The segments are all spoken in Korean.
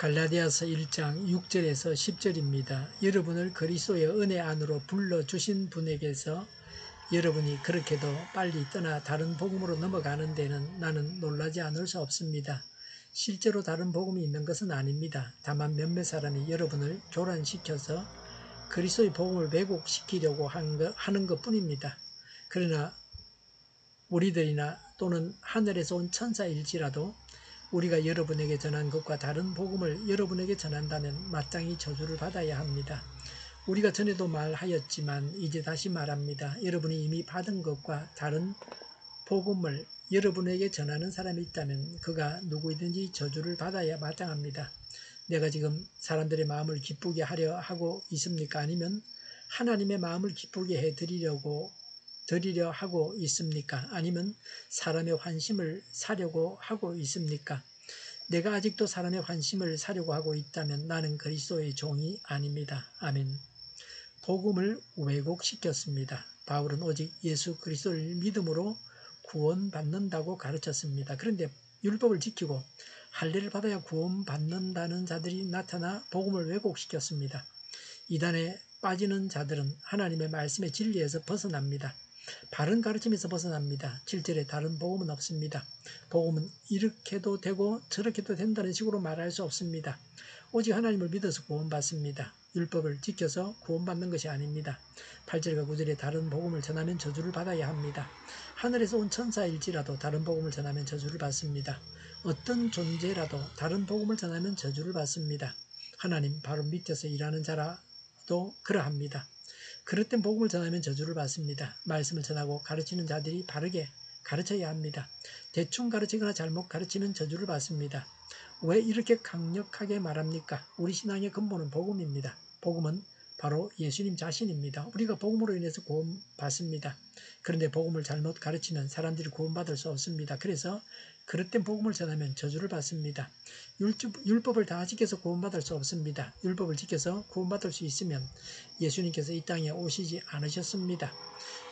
갈라디아서 1장 6절에서 10절입니다. 여러분을 그리스도의 은혜 안으로 불러주신 분에게서 여러분이 그렇게도 빨리 떠나 다른 복음으로 넘어가는 데는 나는 놀라지 않을 수 없습니다. 실제로 다른 복음이 있는 것은 아닙니다. 다만 몇몇 사람이 여러분을 교란시켜서 그리스도의 복음을 왜곡시키려고 하는 것뿐입니다. 그러나 우리들이나 또는 하늘에서 온 천사일지라도 우리가 여러분에게 전한 것과 다른 복음을 여러분에게 전한다면 마땅히 저주를 받아야 합니다. 우리가 전에도 말하였지만 이제 다시 말합니다. 여러분이 이미 받은 것과 다른 복음을 여러분에게 전하는 사람이 있다면 그가 누구이든지 저주를 받아야 마땅합니다. 내가 지금 사람들의 마음을 기쁘게 하려 하고 있습니까? 아니면 하나님의 마음을 기쁘게 해드리려 하고 있습니까? 아니면 사람의 환심을 사려고 하고 있습니까? 내가 아직도 사람의 환심을 사려고 하고 있다면 나는 그리스도의 종이 아닙니다. 아멘. 복음을 왜곡시켰습니다. 바울은 오직 예수 그리스도를 믿음으로 구원받는다고 가르쳤습니다. 그런데 율법을 지키고 할례를 받아야 구원받는다는 자들이 나타나 복음을 왜곡시켰습니다. 이단에 빠지는 자들은 하나님의 말씀의 진리에서 벗어납니다. 바른 가르침에서 벗어납니다. 7절에 다른 복음은 없습니다. 복음은 이렇게도 되고 저렇게도 된다는 식으로 말할 수 없습니다. 오직 하나님을 믿어서 구원받습니다. 율법을 지켜서 구원받는 것이 아닙니다. 8절과 9절에 다른 복음을 전하면 저주를 받아야 합니다. 하늘에서 온 천사일지라도 다른 복음을 전하면 저주를 받습니다. 어떤 존재라도 다른 복음을 전하면 저주를 받습니다. 하나님 바로 밑에서 일하는 자라도 그러합니다. 그릇된 복음을 전하면 저주를 받습니다. 말씀을 전하고 가르치는 자들이 바르게 가르쳐야 합니다. 대충 가르치거나 잘못 가르치면 저주를 받습니다. 왜 이렇게 강력하게 말합니까? 우리 신앙의 근본은 복음입니다. 복음은 바로 예수님 자신입니다. 우리가 복음으로 인해서 구원받습니다. 그런데 복음을 잘못 가르치면 사람들이 구원받을 수 없습니다. 그래서 그릇된 복음을 전하면 저주를 받습니다. 율법을 다 지켜서 구원받을 수 없습니다. 율법을 지켜서 구원받을 수 있으면 예수님께서 이 땅에 오시지 않으셨습니다.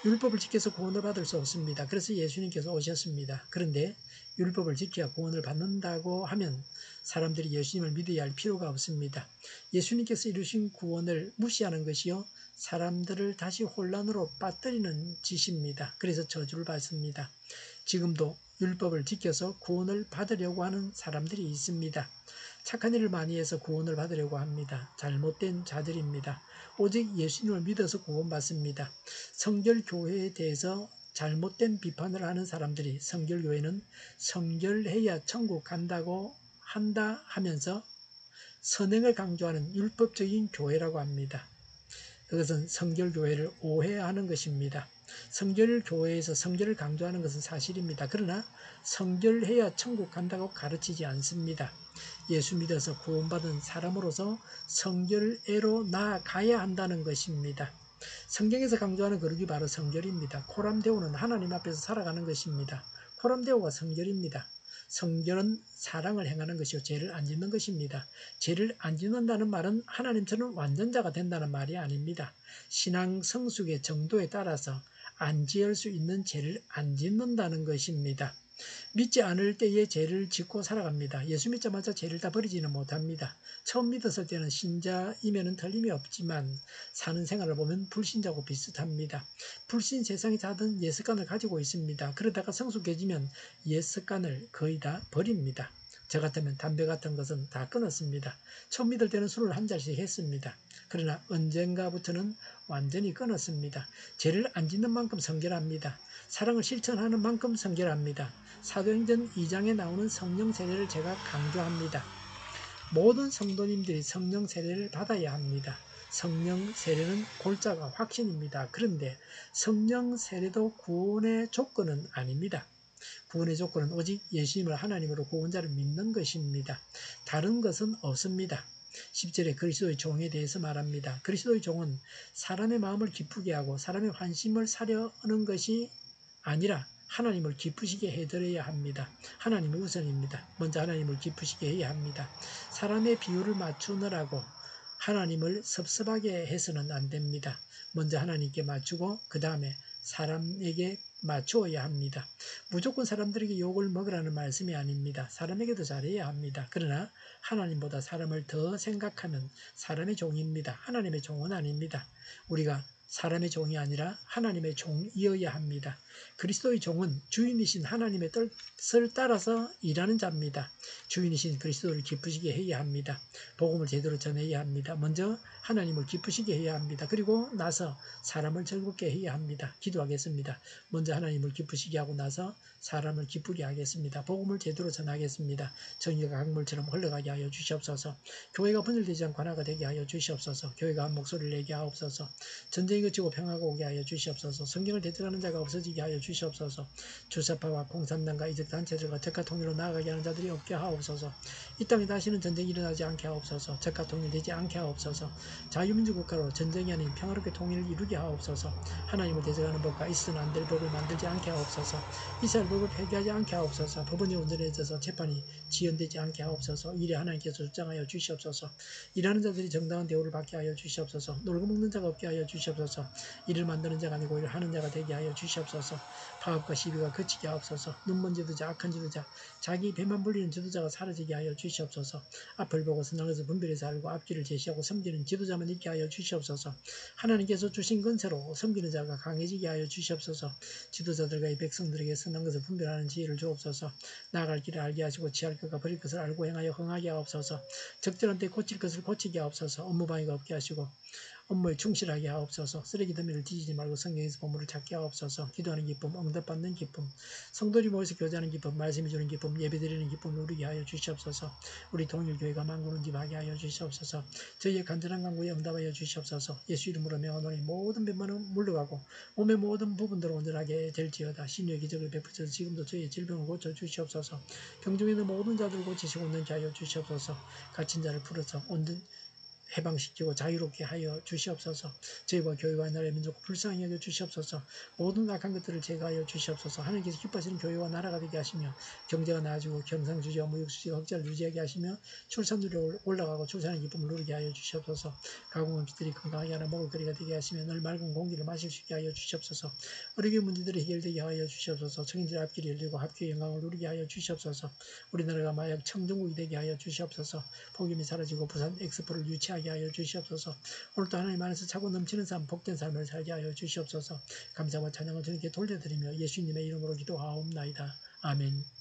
율법을 지켜서 구원을 받을 수 없습니다. 그래서 예수님께서 오셨습니다. 그런데 율법을 지켜야 구원을 받는다고 하면 사람들이 예수님을 믿어야 할 필요가 없습니다. 예수님께서 이루신 구원을 무시하는 것이요 사람들을 다시 혼란으로 빠뜨리는 짓입니다. 그래서 저주를 받습니다. 지금도 율법을 지켜서 구원을 받으려고 하는 사람들이 있습니다. 착한 일을 많이 해서 구원을 받으려고 합니다. 잘못된 자들입니다. 오직 예수님을 믿어서 구원받습니다. 성결교회에 대해서 잘못된 비판을 하는 사람들이 성결교회는 성결해야 천국 간다고 한다 하면서 선행을 강조하는 율법적인 교회라고 합니다. 그것은 성결교회를 오해하는 것입니다. 성결교회에서 성결을 강조하는 것은 사실입니다. 그러나 성결해야 천국 간다고 가르치지 않습니다. 예수 믿어서 구원받은 사람으로서 성결애로 나아가야 한다는 것입니다. 성경에서 강조하는 거룩이 바로 성결입니다. 코람데오는 하나님 앞에서 살아가는 것입니다. 코람데오가 성결입니다. 성결은 사랑을 행하는 것이요 죄를 안 짓는 것입니다. 죄를 안 짓는다는 말은 하나님처럼 완전자가 된다는 말이 아닙니다. 신앙 성숙의 정도에 따라서 안 지을 수 있는 죄를 안 짓는다는 것입니다. 믿지 않을 때에 죄를 짓고 살아갑니다. 예수 믿자마자 죄를 다 버리지는 못합니다. 처음 믿었을 때는 신자이면 틀림이 없지만 사는 생활을 보면 불신자고 비슷합니다. 불신 세상에 사던 옛 습관을 가지고 있습니다. 그러다가 성숙해지면 옛 습관을 거의 다 버립니다. 저 같으면 담배 같은 것은 다 끊었습니다. 처음 믿을 때는 술을 한 잔씩 했습니다. 그러나 언젠가부터는 완전히 끊었습니다. 죄를 안 짓는 만큼 성결합니다. 사랑을 실천하는 만큼 성결합니다. 사도행전 2장에 나오는 성령 세례를 제가 강조합니다. 모든 성도님들이 성령 세례를 받아야 합니다. 성령 세례는 골자가 확신입니다. 그런데 성령 세례도 구원의 조건은 아닙니다. 구원의 조건은 오직 예수님을 하나님으로 구원자를 믿는 것입니다. 다른 것은 없습니다. 10절에 그리스도의 종에 대해서 말합니다. 그리스도의 종은 사람의 마음을 기쁘게 하고 사람의 환심을 사려는 것이 아니라 하나님을 기쁘시게 해드려야 합니다. 하나님이 우선입니다. 먼저 하나님을 기쁘시게 해야 합니다. 사람의 비율을 맞추느라고 하나님을 섭섭하게 해서는 안 됩니다. 먼저 하나님께 맞추고 그 다음에 사람에게 맞추어야 합니다. 무조건 사람들에게 욕을 먹으라는 말씀이 아닙니다. 사람에게도 잘해야 합니다. 그러나 하나님보다 사람을 더 생각하면 사람의 종입니다. 하나님의 종은 아닙니다. 우리가 사람의 종이 아니라 하나님의 종이어야 합니다. 그리스도의 종은 주인이신 하나님의 뜻을 따라서 일하는 자입니다. 주인이신 그리스도를 기쁘시게 해야 합니다. 복음을 제대로 전해야 합니다. 먼저 하나님을 기쁘시게 해야 합니다. 그리고 나서 사람을 즐겁게 해야 합니다. 기도하겠습니다. 먼저 하나님을 기쁘시게 하고 나서 사람을 기쁘게 하겠습니다. 복음을 제대로 전하겠습니다. 정의가 강물처럼 흘러가게 하여 주시옵소서. 교회가 분열되지 않고 하나가 되게 하여 주시옵소서. 교회가 한 목소리를 내게 하옵소서. 전쟁이 그치고 평화가 오게 하여 주시옵소서. 성경을 대적하는 자가 없어지게 하여 주시옵소서. 주사파와 공산당과 이적 단체들과 적과 통일로 나아가게 하는 자들이 없게 하옵소서. 이 땅에 다시는 전쟁이 일어나지 않게 하옵소서. 적과 통일되지 않게 하옵소서. 자유민주국가로 전쟁이 아닌 평화롭게 통일을 이루게 하옵소서. 하나님을 대적하는 법과 있어서는 안 될 법을 만들지 않게 하옵소서. 이스라엘 법을 폐기하지 않게 하옵소서. 법원이 온전해져서 재판이 지연되지 않게 하옵소서. 이래 하나님께서 주장하여 주시옵소서. 일하는 자들이 정당한 대우를 받게 하여 주시옵소서. 놀고 먹는 자가 없게 하여 주시옵소서. 일을 만드는 자가 아니고 일을 하는 자가 되게 하여 주시옵소서. 파업과 시비가 그치게 하옵소서. 눈먼 지도자, 악한 지도자, 자기 배만 불리는 지도자가 사라지게 하여 주시옵소서. 앞을 보고 선한 것을 분별해서 알고 앞길을 제시하고 섬기는 지도자만 있게 하여 주시옵소서. 하나님께서 주신 건세로 섬기는 자가 강해지게 하여 주시옵소서. 지도자들과 이 백성들에게 선한 것을 분별하는 지혜를 주옵소서. 나아갈 길을 알게 하시고 취할 것과 버릴 것을 알고 행하여 흥하게 하옵소서. 적절한 때 고칠 것을 고치게 하옵소서. 업무방해가 없게 하시고 업무에 충실하게 하옵소서. 쓰레기 더미를 뒤지지 말고 성경에서 보물을 찾게 하옵소서. 기도하는 기쁨, 응답받는 기쁨, 성도들이 모여서 교제하는 기쁨, 말씀이 주는 기쁨, 예배드리는 기쁨을 누리게 하여 주시옵소서. 우리 동일교회가 만국을 기하게 하여 주시옵소서. 저희의 간절한 간구에 응답하여 주시옵소서. 예수 이름으로 명하노니 모든 변만은 물러가고 몸의 모든 부분들을 온전하게 될지어다. 신유의 기적을 베푸셔서 지금도 저희의 질병을 고쳐 주시옵소서. 병중에 있는 모든 자들을 고치시고 온전케 하여 주시옵소서. 갇힌 자를 풀어서 온전 해방시키고 자유롭게 하여 주시옵소서. 저희와 교회와 나라의 민족을 불쌍히 여겨 주시옵소서. 모든 악한 것들을 제거하여 주시옵소서. 하나님께서 기뻐하시는 교회와 나라가 되게 하시며 경제가 나아지고 경상주지와 무역수지가 흑자를 유지하게 하시며 출산율이 올라가고 출산의 기쁨을 누리게 하여 주시옵소서. 가공한 피들이 건강하게 하나 먹을거리가 되게 하시며 늘 맑은 공기를 마실 수 있게 하여 주시옵소서. 어려운 문제들이 해결되게 하여 주시옵소서. 청인들의 앞길이 열리고 합교의 영광을 누리게 하여 주시옵소서. 우리나라가 마약 청정국이 되게 하여 주시옵소서. 폭염이 사라지고 부산 엑스포를 유치하게 하여 주시옵소서. 오늘도 하나님 안에서 차고 넘치는 삶, 복된 삶을 살게 하여 주시옵소서. 감사와 찬양을 주님께 돌려드리며 예수님의 이름으로 기도하옵나이다. 아멘.